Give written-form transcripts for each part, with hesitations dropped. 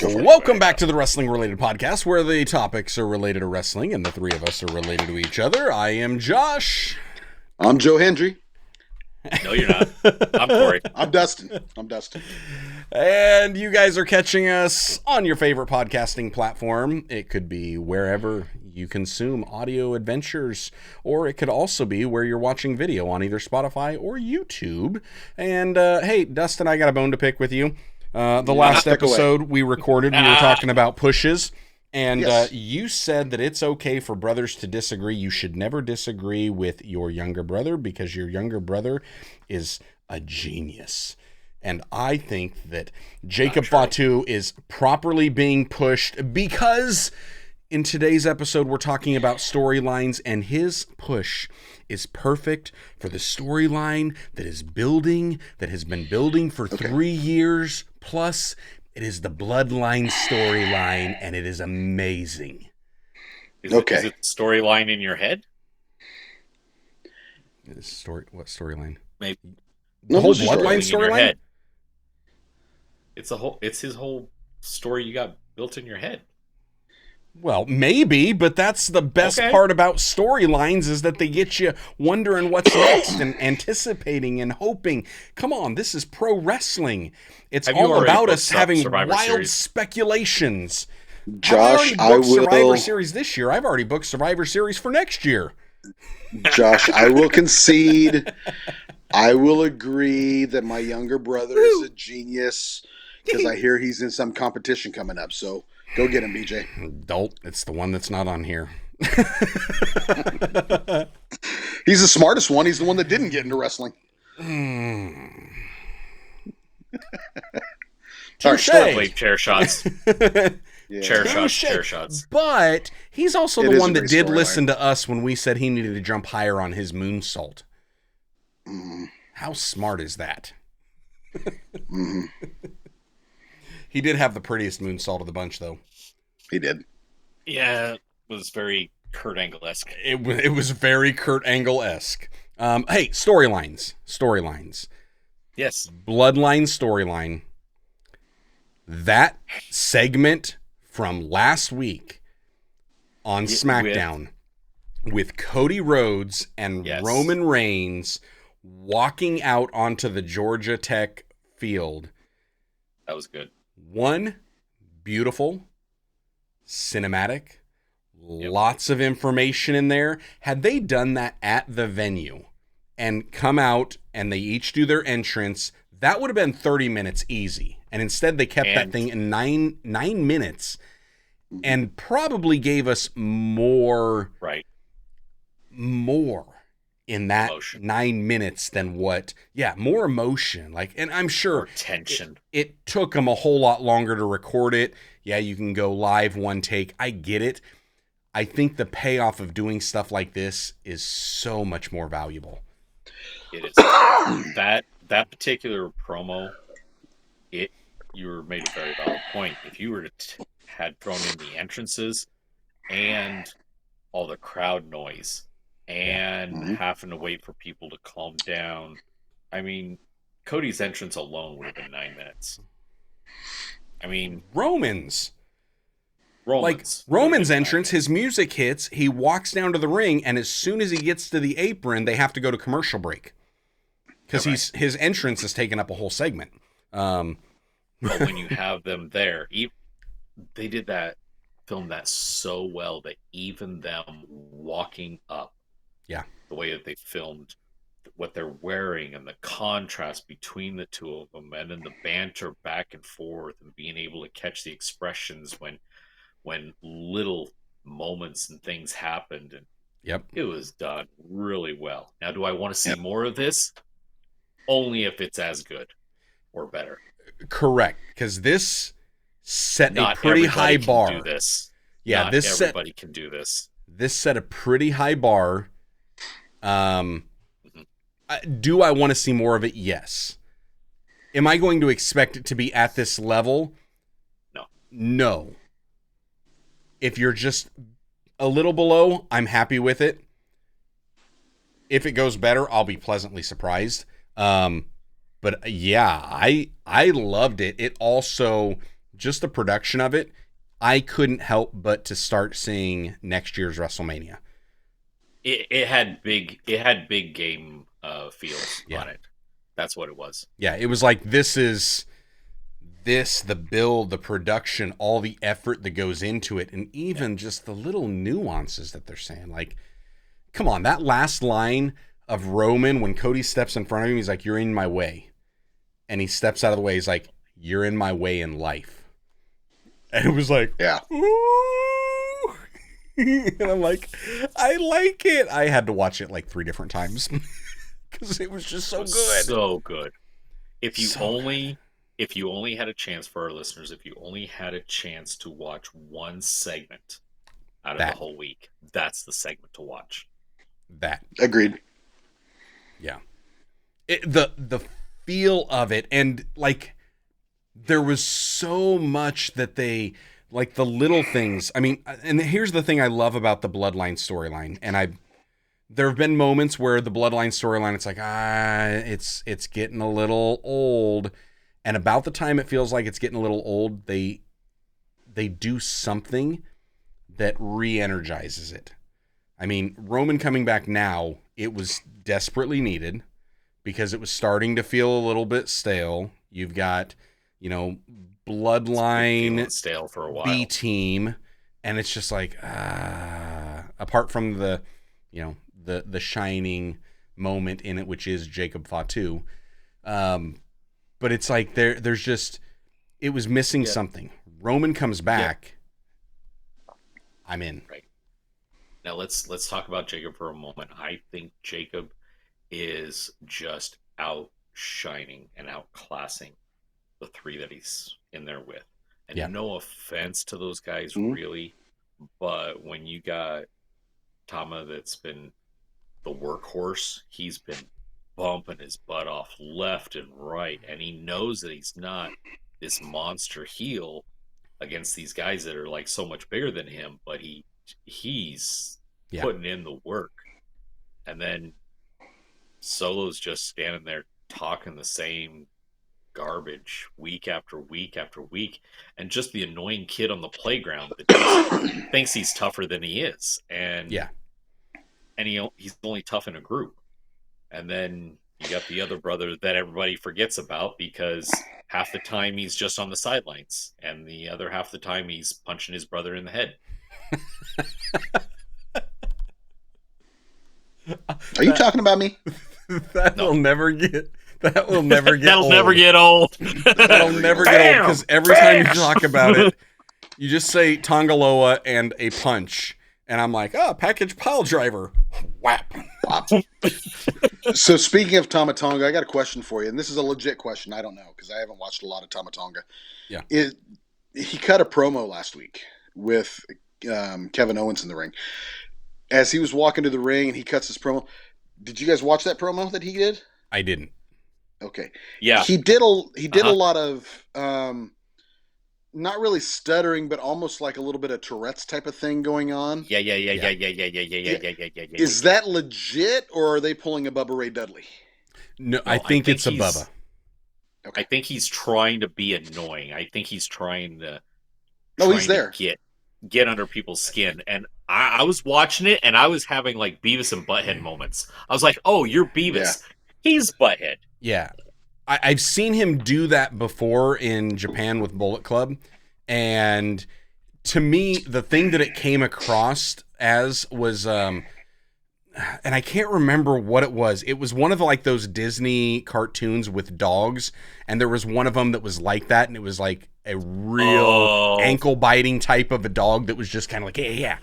Welcome back to the Wrestling Related Podcast, where the topics are related to wrestling and the three of us are related to each other. I am Josh. I'm Joe Hendry. No, you're not. I'm Corey. I'm Dustin. And you guys are catching us on your favorite podcasting platform. It could be wherever you consume audio adventures, or it could also be where you're watching video on either Spotify or YouTube. And hey, Dustin, I got a bone to pick with you. The last episode we recorded, we were talking about pushes. And yes. You said that it's okay for brothers to disagree. You should never disagree with your younger brother because your younger brother is a genius. And I think that Jacob Fatu is properly being pushed because in today's episode we're talking about storylines, and his push is perfect for the storyline that is building, that has been building for 3 years plus. It is the Bloodline storyline, and it is amazing. Is it the storyline in your head? What storyline? Maybe the whole Bloodline storyline. It's his whole story you got built in your head. Well, maybe, but that's the best part about storylines is that they get you wondering what's next and anticipating and hoping. Come on, this is pro wrestling. It's all about us having wild speculations. Josh, I will Survivor Series this year. I've already booked Survivor Series for next year. Josh, I will concede. I will agree that my younger brother is a genius because I hear he's in some competition coming up. So go get him, BJ. Don't. It's the one that's not on here. He's the smartest one. He's the one that didn't get into wrestling. Sorry, chair shots. Chair shots. But he's also the one that did listen to us when we said he needed to jump higher on his moonsault. How smart is that? He did have the prettiest moonsault of the bunch, though. He did. Yeah, it was very Kurt Angle-esque. It was very Kurt Angle-esque. Hey, storylines. Yes. Bloodline storyline. That segment from last week on SmackDown with Cody Rhodes and Roman Reigns walking out onto the Georgia Tech field. That was good. One, beautiful, cinematic, lots of information in there. Had they done that at the venue and come out and they each do their entrance, that would have been 30 minutes easy. And instead they kept that thing in nine minutes and probably gave us more in that 9 minutes than more emotion. And I'm sure more tension. It took them a whole lot longer to record it. Yeah, you can go live one take. I get it. I think the payoff of doing stuff like this is so much more valuable. It is. that particular promo, you made a very valid point. If you were to had thrown in the entrances and all the crowd noise and having to wait for people to calm down, I mean, Cody's entrance alone would have been 9 minutes. I mean, Roman's entrance, his music hits, he walks down to the ring, and as soon as he gets to the apron, they have to go to commercial break because his entrance is taking up a whole segment. But when you have them there, they did film that so well that even them walking up, the way that they filmed what they're wearing and the contrast between the two of them, and then the banter back and forth, and being able to catch the expressions when little moments and things happened, and it was done really well. Now, do I want to see more of this? Only if it's as good or better. Correct, because this set a pretty high bar. Can do this. Yeah, Not everybody can do this. This set a pretty high bar. Do I want to see more of it? Yes. Am I going to expect it to be at this level? No. If you're just a little below, I'm happy with it. If it goes better, I'll be pleasantly surprised. But yeah, I loved it. It also just the production of it, I couldn't help but to start seeing next year's WrestleMania. It had big game feels on it. That's what it was. Yeah, it was like the build, the production, all the effort that goes into it, and even just the little nuances that they're saying. Like, come on, that last line of Roman when Cody steps in front of him, he's like, "You're in my way," and he steps out of the way. He's like, "You're in my way in life," and it was like, yeah. Ooh. And I'm like, I like it. I had to watch it like 3 different times because it was just so good. So good. If you only had a chance, for our listeners, if you only had a chance to watch one segment out of the whole week, that's the segment to watch. That. Agreed. Yeah. The feel of it, and like there was so much that they, like the little things. I mean, and here's the thing I love about the Bloodline storyline, and there have been moments where the Bloodline storyline, it's like, it's getting a little old. And about the time it feels like it's getting a little old, they do something that re-energizes it. I mean, Roman coming back now, it was desperately needed because it was starting to feel a little bit stale. You've got, Bloodline, stale for a while. B team, and it's just like, apart from the shining moment in it, which is Jacob Fatu. But it's like there's just, it was missing something. Roman comes back. I'm in. Right. Now let's talk about Jacob for a moment. I think Jacob is just outshining and outclassing the 3 that he's in there with. And no offense to those guys, really, but when you got Tama that's been the workhorse, he's been bumping his butt off left and right, and he knows that he's not this monster heel against these guys that are like so much bigger than him, but he's putting in the work. And then Solo's just standing there talking the same garbage week after week after week, and just the annoying kid on the playground that just thinks he's tougher than he is, and he's only tough in a group. And then you got the other brother that everybody forgets about because half the time he's just on the sidelines, and the other half the time he's punching his brother in the head. Are you talking about me? That'll never get That'll never get That'll old. never get old. That'll never get old, because every time you talk about it, you just say Tongaloa and a punch. And I'm like, package pile driver. Whap. So speaking of Tama Tonga, I got a question for you. And this is a legit question. I don't know, because I haven't watched a lot of Tama Tonga. Yeah. He cut a promo last week with Kevin Owens in the ring. As he was walking to the ring and he cuts his promo. Did you guys watch that promo that he did? I didn't. Okay. Yeah. He did a lot of not really stuttering, but almost like a little bit of Tourette's type of thing going on. Yeah. Is that legit, or are they pulling a Bubba Ray Dudley? No, I think it's a Bubba. Okay. I think he's trying to be annoying. I think he's trying to. No, he's there. Get under people's skin, and I was watching it, and I was having like Beavis and Butthead moments. I was like, "Oh, you're Beavis. Yeah. He's Butthead." Yeah. I've seen him do that before in Japan with Bullet Club, and to me, the thing that it came across as was, and I can't remember what it was. It was one of like those Disney cartoons with dogs, and there was one of them that was like that, and it was like a real ankle-biting type of a dog that was just kind of like, yeah.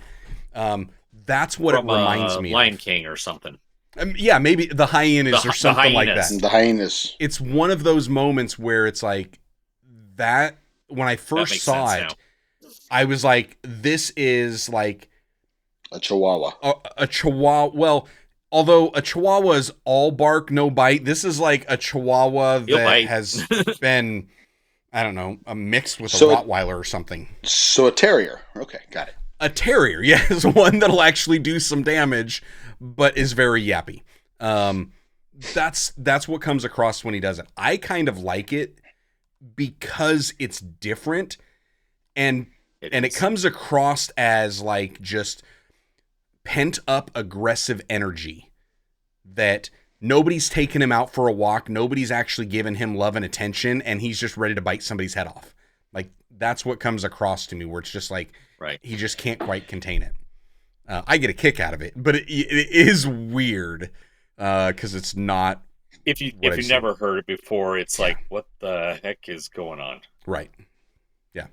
That's what it reminds me of. Lion King or something. Yeah, maybe the hyenas or something like that. The hyenas. It's one of those moments where it's like that. When I first saw it, I was like, "This is like a Chihuahua." A Chihuahua. Well, although a Chihuahua is all bark, no bite, this is like a Chihuahua that has been, I don't know, mixed with a Rottweiler or something. So a terrier. Okay, got it. A terrier, yes, one that'll actually do some damage, but is very yappy. That's what comes across when he does it. I kind of like it because it's different, and it comes across as like just pent up aggressive energy that nobody's taken him out for a walk. Nobody's actually given him love and attention, and he's just ready to bite somebody's head off. Like, that's what comes across to me, where it's just like, he just can't quite contain it. I get a kick out of it, but it is weird because it's not. If you never heard it before, it's like, what the heck is going on? Right. Yeah.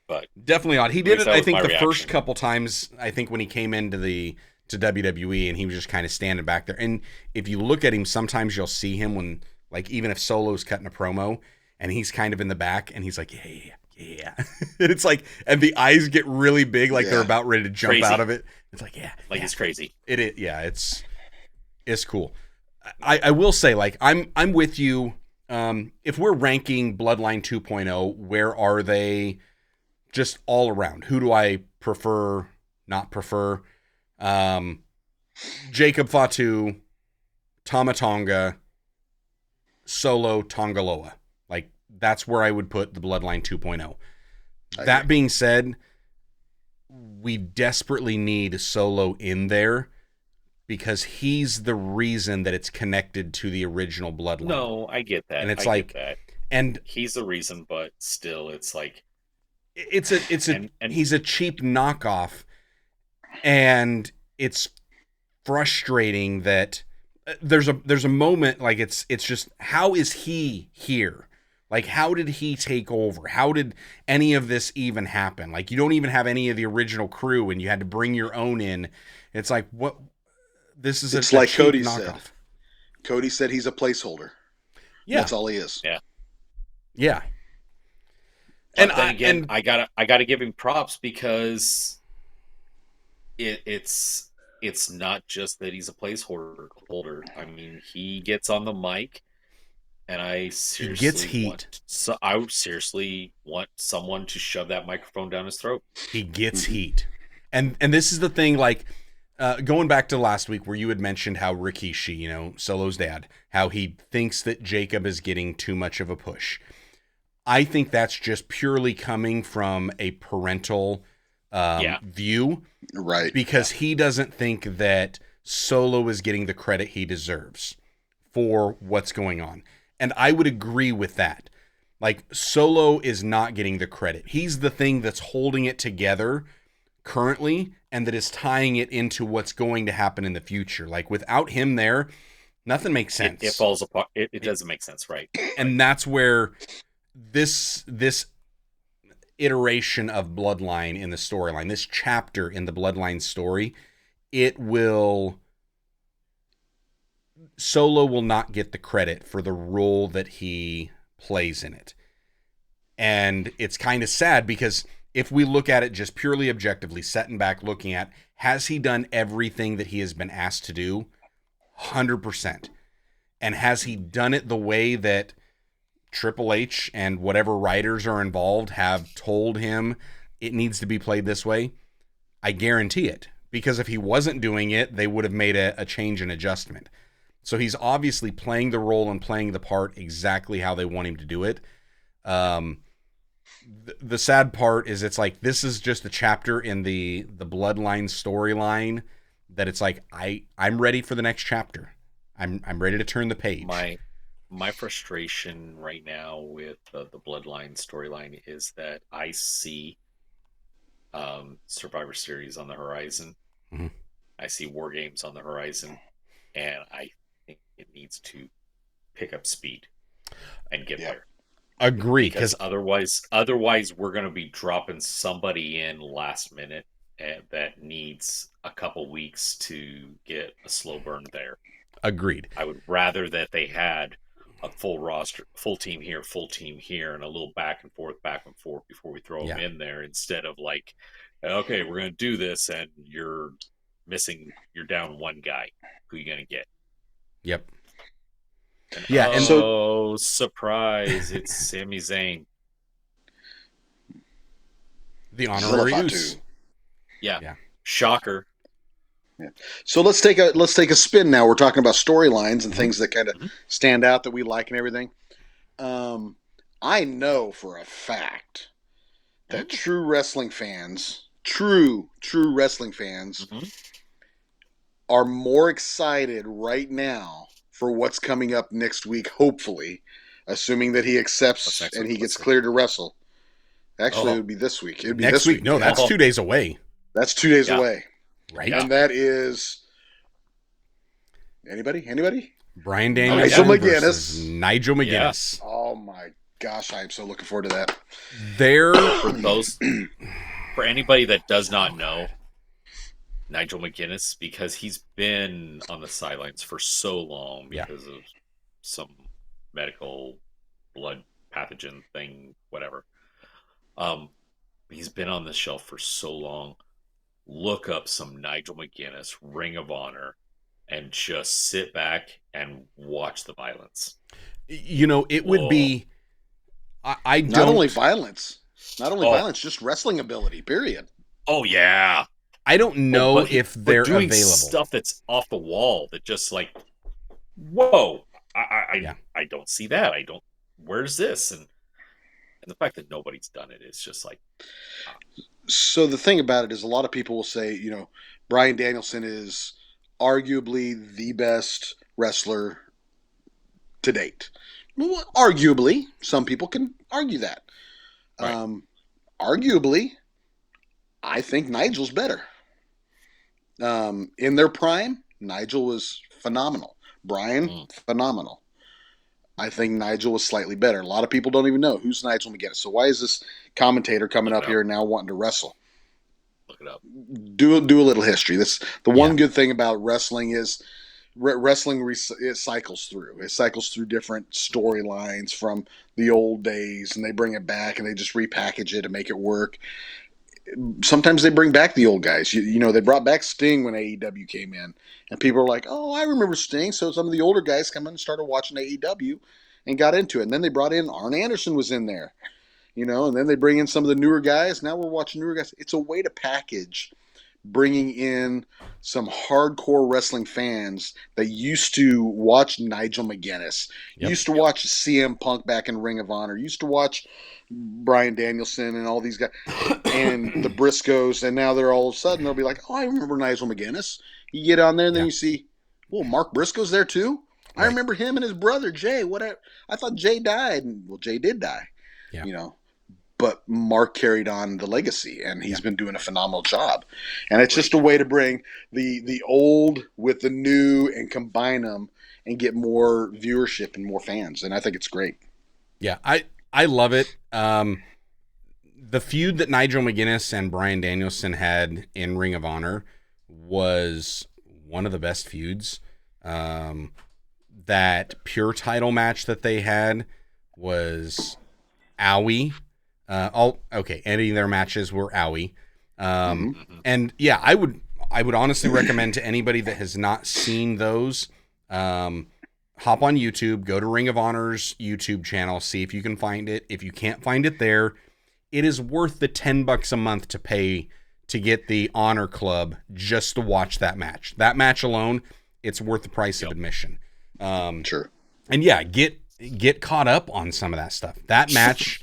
But definitely odd. He did it, I think, the first couple times, I think, when he came into to WWE, and he was just kind of standing back there. And if you look at him, sometimes you'll see him when, like, even if Solo's cutting a promo and he's kind of in the back and he's like, yeah. And it's like, and the eyes get really big, like they're about ready to jump out of it. It's like, like it's crazy. It's cool. I will say, like, I'm with you. If we're ranking Bloodline 2.0, where are they just all around? Who do I prefer, not prefer? Jacob Fatu, Tama Tonga, Solo, Tongaloa. Like, that's where I would put the Bloodline 2.0. That being said, we desperately need Solo in there because he's the reason that it's connected to the original Bloodline. No, I get that. And it's get that. And he's the reason, but still, it's like he's a cheap knockoff, and it's frustrating that there's a moment, like, it's just, how is he here? Like, how did he take over? How did any of this even happen? Like, you don't even have any of the original crew, and you had to bring your own in. It's like, what? This is it's like cheap Cody knockoff. said. Cody said he's a placeholder. Yeah, that's all he is. Yeah. But then again, I gotta give him props because it's not just that he's a placeholder. I mean, he gets on the mic, and I seriously gets heat. I seriously want someone to shove that microphone down his throat. He gets heat, and this is the thing. Like, going back to last week where you had mentioned how Rikishi, Solo's dad, how he thinks that Jacob is getting too much of a push. I think that's just purely coming from a parental view. Right. Because he doesn't think that Solo is getting the credit he deserves for what's going on. And I would agree with that. Like, Solo is not getting the credit. He's the thing that's holding it together currently, and that is tying it into what's going to happen in the future. Like, without him there, nothing makes sense. It falls apart. It doesn't make sense, right? And that's where this iteration of Bloodline in the storyline, this chapter in the Bloodline story, Solo will not get the credit for the role that he plays in it. And it's kind of sad because if we look at it just purely objectively, setting back, looking at, has he done everything that he has been asked to do? 100%. And has he done it the way that Triple H and whatever writers are involved have told him it needs to be played this way? I guarantee it. Because if he wasn't doing it, they would have made a change and adjustment. So he's obviously playing the role and playing the part exactly how they want him to do it. The sad part is it's like, this is just a chapter in the Bloodline storyline that it's like, I'm ready for the next chapter. I'm ready to turn the page. My frustration right now with the Bloodline storyline is that I see Survivor Series on the horizon. Mm-hmm. I see War Games on the horizon, and I think it needs to pick up speed and get there. Agree, because otherwise we're going to be dropping somebody in last minute that needs a couple weeks to get a slow burn there. Agreed. I would rather that they had a full roster, full team here, and a little back and forth before we throw them in there, instead of like, okay, we're going to do this, and you're down one guy. Who are you going to get? Yep. And and so surprise, it's Sami Zayn. The honorary use. Yeah. Shocker. Yeah. So let's take a spin now. We're talking about storylines and things that kind of stand out that we like and everything. I know for a fact that true wrestling fans, true wrestling fans, are more excited right now for what's coming up next week, hopefully, assuming that he accepts and he gets cleared to wrestle. Actually, it would be this week. It would be next this week. No, that's 2 days away. That's 2 days away. Right. And that is... Anybody? Bryan Danielson versus Nigel McGuinness. Yeah. Oh, my gosh. I am so looking forward to that. For anybody that does not know, Nigel McGuinness, because he's been on the sidelines for so long because of some medical blood pathogen thing, whatever. He's been on the shelf for so long. Look up some Nigel McGuinness, Ring of Honor, and just sit back and watch the violence. It would be... I don't... Not only violence, just wrestling ability, period. Oh, yeah. I don't know if they're doing available. Stuff that's off the wall that just like, whoa, I don't see that. Where's this? And the fact that nobody's done it is just like. So the thing about it is, a lot of people will say, Bryan Danielson is arguably the best wrestler to date. Well, arguably, some people can argue that. Right. Arguably, I think Nigel's better. In their prime, Nigel was phenomenal. Bryan, phenomenal. I think Nigel was slightly better. A lot of people don't even know who's Nigel McGuinness. So why is this commentator coming up here now wanting to wrestle? Look it up. Do a little history. One good thing about wrestling is wrestling it cycles through. It cycles through different storylines from the old days, and they bring it back and they just repackage it to make it work. Sometimes they bring back the old guys. They brought back Sting when AEW came in, and people are like, "Oh, I remember Sting." So some of the older guys come in and started watching AEW and got into it. And then they brought in Arn Anderson was in there, and then they bring in some of the newer guys. Now we're watching newer guys. It's a way to package bringing in some hardcore wrestling fans that used to watch Nigel McGuinness, used to watch CM Punk back in Ring of Honor, used to watch Bryan Danielson and all these guys and the Briscoes, and now they're all of a sudden they'll be like, "Oh, I remember Nigel McGuinness." You get on there and then you see, well, Mark Briscoe's there too. Right. I remember him and his brother Jay. I thought Jay died. Well, Jay did die. Yeah. But Mark carried on the legacy, and he's been doing a phenomenal job. And it's just a way to bring the old with the new and combine them and get more viewership and more fans. And I think it's great. Yeah, I love it. The feud that Nigel McGuinness and Bryan Danielson had in Ring of Honor was one of the best feuds. That pure title match that they had was owie. Any of their matches were owie. And yeah, I would honestly recommend to anybody that has not seen those, hop on YouTube, go to Ring of Honor's YouTube channel, see if you can find it. If you can't find it there, it is worth the $10 a month to pay to get the Honor Club just to watch that match. That match alone, it's worth the price of admission. Sure. And yeah, get caught up on some of that stuff. That match.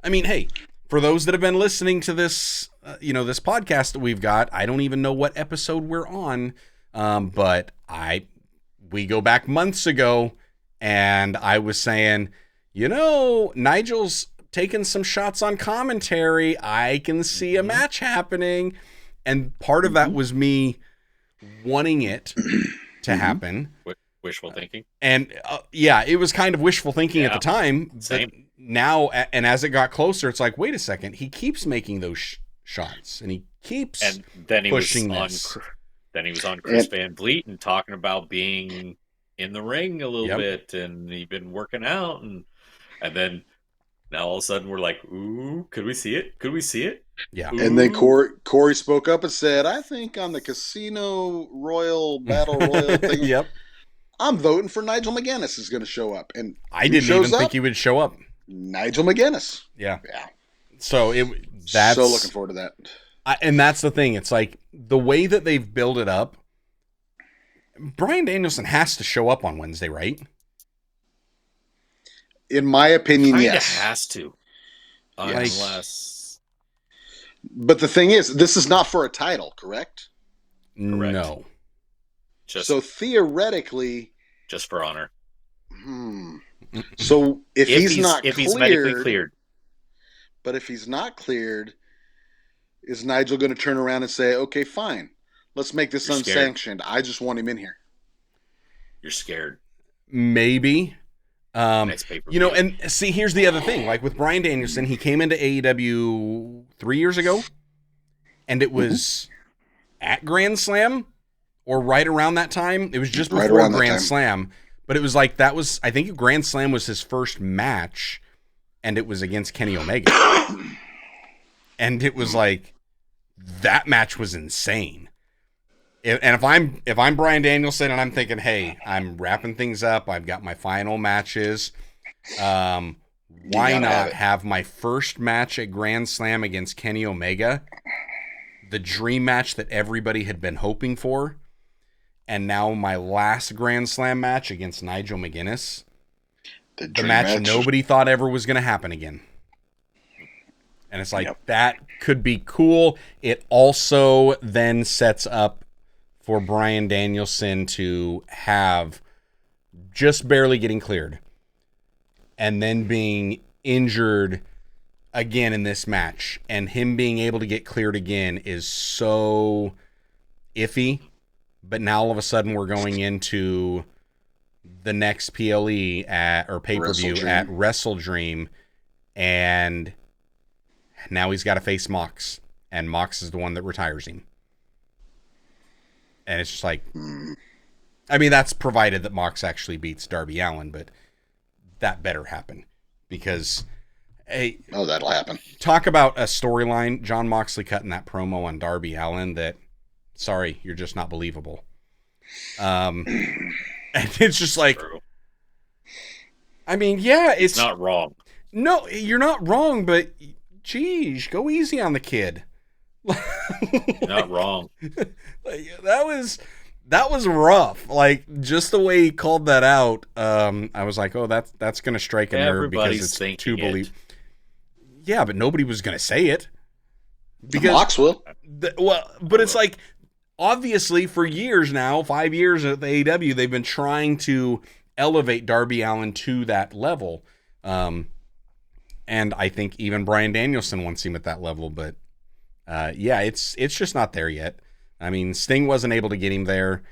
I mean, hey, for those that have been listening to this, this podcast that we've got, I don't even know what episode we're on, but we go back months ago, and I was saying, Nigel's taking some shots on commentary. I can see a match happening, and part of that was me wanting it to happen. Wishful thinking. And it was kind of wishful thinking at the time. Same. Now, and as it got closer, it's like, wait a second, he keeps making those shots, and he keeps pushing this. Then he was on Chris Van Vliet and talking about being in the ring a little bit, and he'd been working out, and then now all of a sudden we're like, ooh, could we see it? Could we see it? Yeah. Ooh. And then Corey spoke up and said, I think on the Casino Royal Battle Royal thing, I'm voting for Nigel McGuinness is going to show up. And I didn't even think he would show up. Nigel McGuinness. Yeah. So that's so looking forward to that. And that's the thing. It's like the way that they've built it up. Bryan Danielson has to show up on Wednesday, right? In my opinion, yes. Has to. Unless But the thing is, this is not for a title, correct? No. So theoretically, just for honor. So if he's medically cleared, but if he's not cleared, is Nigel going to turn around and say, "Okay, fine, let's make this unsanctioned. I just want him in here." You're scared. Maybe. And see, here's the other thing. Like with Bryan Danielson, he came into AEW 3 years ago, and it was at Grand Slam or right around that time. It was just before Grand Slam, but it was like I think Grand Slam was his first match, and it was against Kenny Omega. And it was like, that match was insane. And if I'm Bryan Danielson and I'm thinking, hey, I'm wrapping things up, I've got my final matches, why not have my first match at Grand Slam against Kenny Omega, the dream match that everybody had been hoping for, and now my last Grand Slam match against Nigel McGuinness, the match nobody thought ever was going to happen again. And it's like, that could be cool. It also then sets up for Bryan Danielson to have just barely getting cleared and then being injured again in this match, and him being able to get cleared again is so iffy. But now all of a sudden we're going into the next PLE or pay-per-view at WrestleDream, and now he's got to face Mox, and Mox is the one that retires him. And it's just like, I mean, that's provided that Mox actually beats Darby Allin, but that better happen, because, hey, that'll happen. Talk about a storyline. Jon Moxley cutting that promo on Darby Allin that, sorry, you're just not believable. And it's just like, I mean, yeah, it's not wrong. No, you're not wrong, but geez, go easy on the kid. Not wrong. Like, that was rough. Like, just the way he called that out, I was like, oh, that's gonna strike a nerve because it's too believable. Yeah, but nobody was gonna say it. Because Mox will. But it's like, obviously for years now, 5 years at the AEW, they've been trying to elevate Darby Allin to that level. And I think even Bryan Danielson wants him at that level, but yeah, it's just not there yet. I mean, Sting wasn't able to get him there.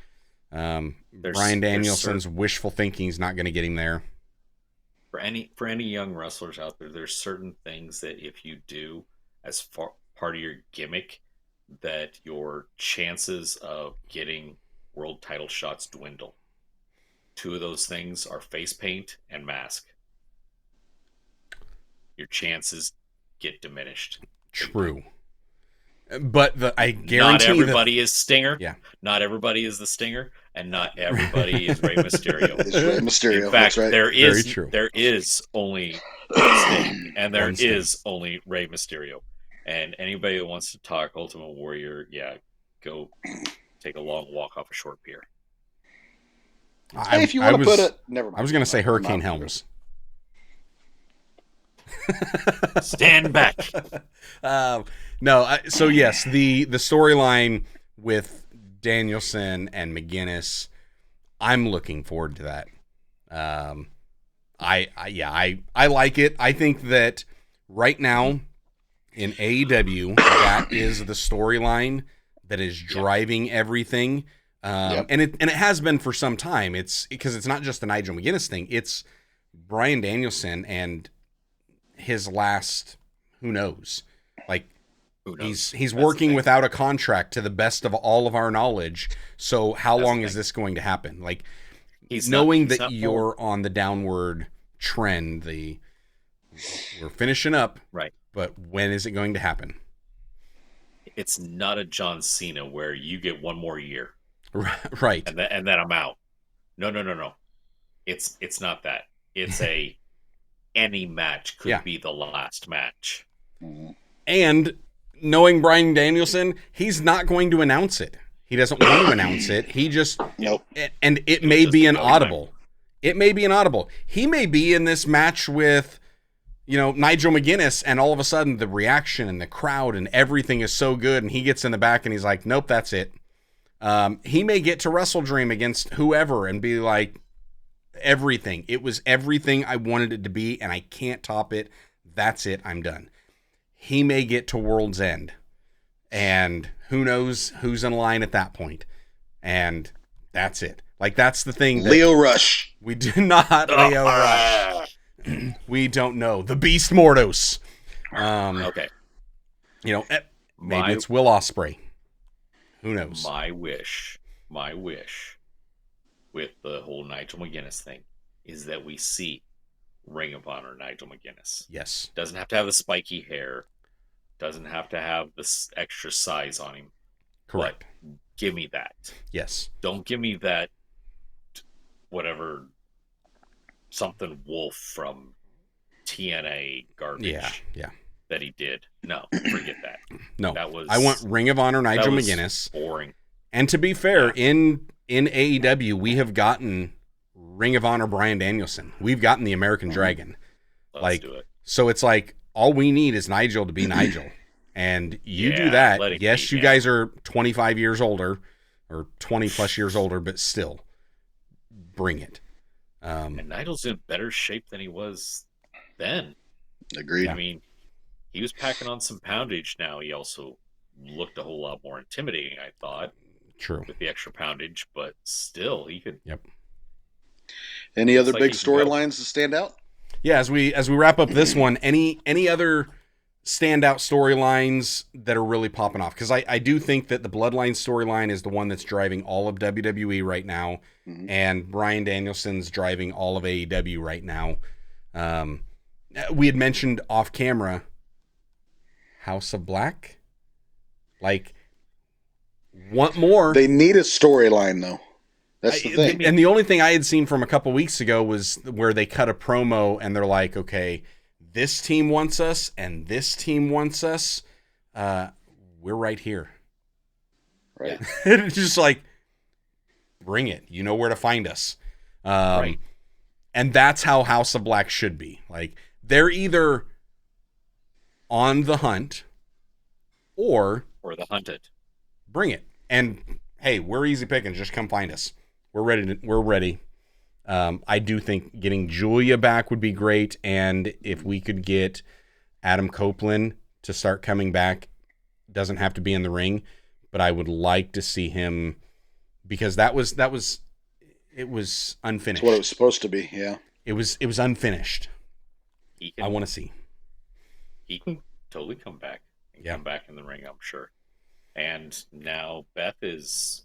Bryan Danielson's wishful thinking is not going to get him there. For any young wrestlers out there, there's certain things that if you do as part of your gimmick, that your chances of getting world title shots dwindle. Two of those things are face paint and mask. Your chances get diminished. True. But I guarantee not everybody is Stinger. Yeah. Not everybody is the Stinger, and not everybody is Rey Mysterio. It's Rey Mysterio. In fact, that's right. there is only Sting, and there is only Rey Mysterio. And anybody that wants to talk Ultimate Warrior, go take a long walk off a short pier. Hey, if you want to put it, never mind. I was going to say Hurricane Helms. Stand back. No, so yes, the storyline with Danielson and McGuinness, I'm looking forward to that. I like it. I think that right now in AEW, that is the storyline that is driving everything. And it has been for some time. It's because it's not just the Nigel McGuinness thing. It's Bryan Danielson and his last, who knows? Like, he's working without a contract to the best of all of our knowledge. So how long is this going to happen? Like, knowing that you're on the downward trend, we're finishing up, right? But when is it going to happen? It's not a John Cena where you get one more year, right? And then I'm out. No. It's not that. It's any match could be the last match. And knowing Bryan Danielson, he's not going to announce it. He doesn't want to announce it. He just and it may be an audible. It may be an audible. He may be in this match with Nigel McGuinness, and all of a sudden the reaction and the crowd and everything is so good, and he gets in the back and he's like, nope, that's it. He may get to Wrestle Dream against whoever and be like, everything. It was everything I wanted it to be, and I can't top it. That's it. I'm done. He may get to World's End, and who knows who's in line at that point. And that's it. Like, that's the thing. Leo Rush. We do not Leo Rush. We don't know. The Beast Mordos. Okay. Maybe it's Will Ospreay. Who knows? My wish with the whole Nigel McGuinness thing is that we see Ring of Honor Nigel McGuinness. Yes. Doesn't have to have the spiky hair. Doesn't have to have this extra size on him. Correct. But give me that. Yes. Don't give me that whatever something wolf from TNA garbage. Yeah. That he did. No, forget that. No. That was I want Ring of Honor Nigel McGuinness. Boring. And to be fair, in AEW, we have gotten Ring of Honor Bryan Danielson. We've gotten the American Dragon. Let's do it. So it's like, all we need is Nigel to be Nigel. And you do that. Yes, you guys are 25 years older, or 20 plus years older, but still, bring it. And Nigel's in better shape than he was then. Agreed. I mean, he was packing on some poundage now. He also looked a whole lot more intimidating, I thought. True. With the extra poundage, but still, he could. Yep. Any other big storylines to stand out? Yeah, as we wrap up this one, any other standout storylines that are really popping off? Because I do think that the Bloodline storyline is the one that's driving all of WWE right now, and Bryan Danielson's driving all of AEW right now. We had mentioned off camera House of Black. Like, want more. They need a storyline, though. That's the thing. And the only thing I had seen from a couple weeks ago was where they cut a promo and they're like, okay, this team wants us and this team wants us. We're right here. Right. It's just like, bring it. You know where to find us. Right. And that's how House of Black should be. Like, they're either on the hunt or the hunted. Bring it. And hey, we're easy picking. Just come find us. We're ready. We're ready. I do think getting Julia back would be great. And if we could get Adam Copeland to start coming back, doesn't have to be in the ring, but I would like to see him, because it was unfinished. That's what it was supposed to be. Yeah. It was unfinished. I want to see. He can totally come back and come back in the ring, I'm sure. And now Beth is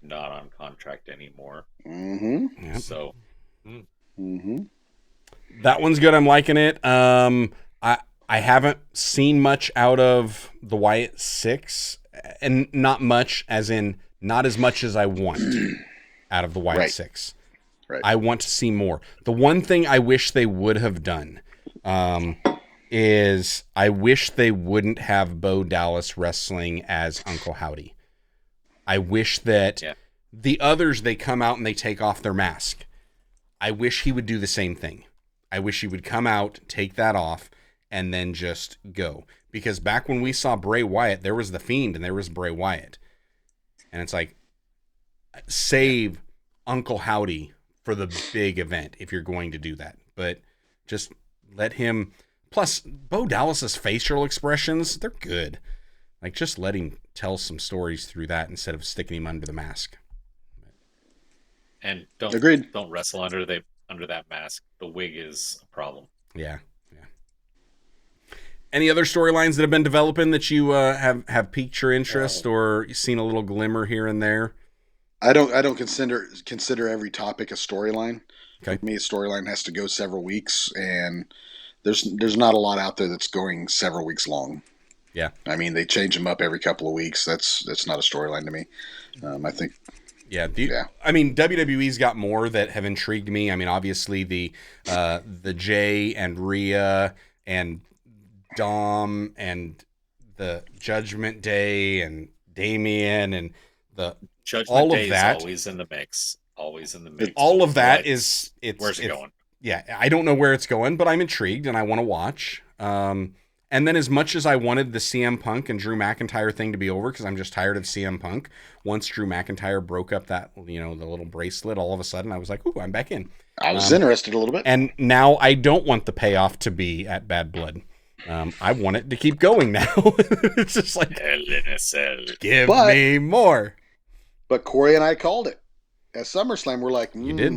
not on contract anymore. Mm-hmm. Yep. So, that one's good. I'm liking it. I haven't seen much out of the Wyatt Sick6, and not much, as in not as much as I want out of the Wyatt Sick6. Right. I want to see more. The one thing I wish they would have done is I wish they wouldn't have Bo Dallas wrestling as Uncle Howdy. I wish that the others, they come out and they take off their mask. I wish he would do the same thing. I wish he would come out, take that off, and then just go. Because back when we saw Bray Wyatt, there was The Fiend and there was Bray Wyatt. And it's like, save Uncle Howdy for the big event if you're going to do that. But just let him... Plus, Bo Dallas's facial expressions, they're good. Like, just let him tell some stories through that instead of sticking him under the mask. And don't wrestle under that mask. The wig is a problem. Yeah. Any other storylines that have been developing that you have piqued your interest or seen a little glimmer here and there? I don't consider every topic a storyline. Okay. For me, a storyline has to go several weeks, and there's not a lot out there that's going several weeks long. Yeah. I mean, they change them up every couple of weeks. That's not a storyline to me. I think. Yeah. I mean, WWE's got more that have intrigued me. I mean, obviously the Jay and Rhea and Dom and the Judgment Day and Damian and the Judgment all Day of that is always in the mix. Always in the mix. All of that is where's it going? yeah, I don't know where it's going, but I'm intrigued and I want to watch. And then as much as I wanted the CM Punk and Drew McIntyre thing to be over, because I'm just tired of CM Punk, once Drew McIntyre broke up that, the little bracelet, all of a sudden I was like, ooh, I'm back in. I was interested a little bit. And now I don't want the payoff to be at Bad Blood. I want it to keep going now. It's just like, Hell in a cell. Give me more. But Corey and I called it. At SummerSlam, we're like, You did.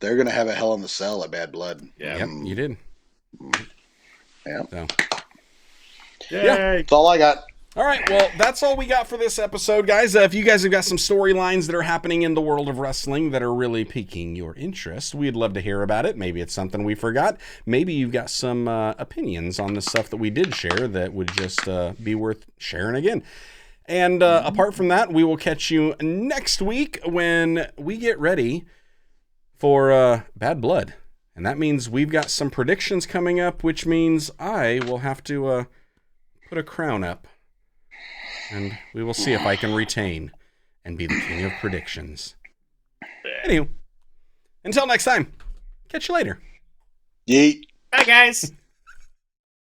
They're going to have a Hell in the Cell at Bad Blood. Yeah. Yep, you did. Yeah. So. Yeah. That's all I got. All right, well, that's all we got for this episode, guys. If you guys have got some storylines that are happening in the world of wrestling that are really piquing your interest, we'd love to hear about it. Maybe it's something we forgot. Maybe you've got some opinions on the stuff that we did share that would just be worth sharing again. And apart from that, we will catch you next week when we get ready for Bad Blood. And that means we've got some predictions coming up, which means I will have to put a crown up. And we will see if I can retain and be the king of predictions. Anywho, until next time, catch you later. Yeet. Bye, guys.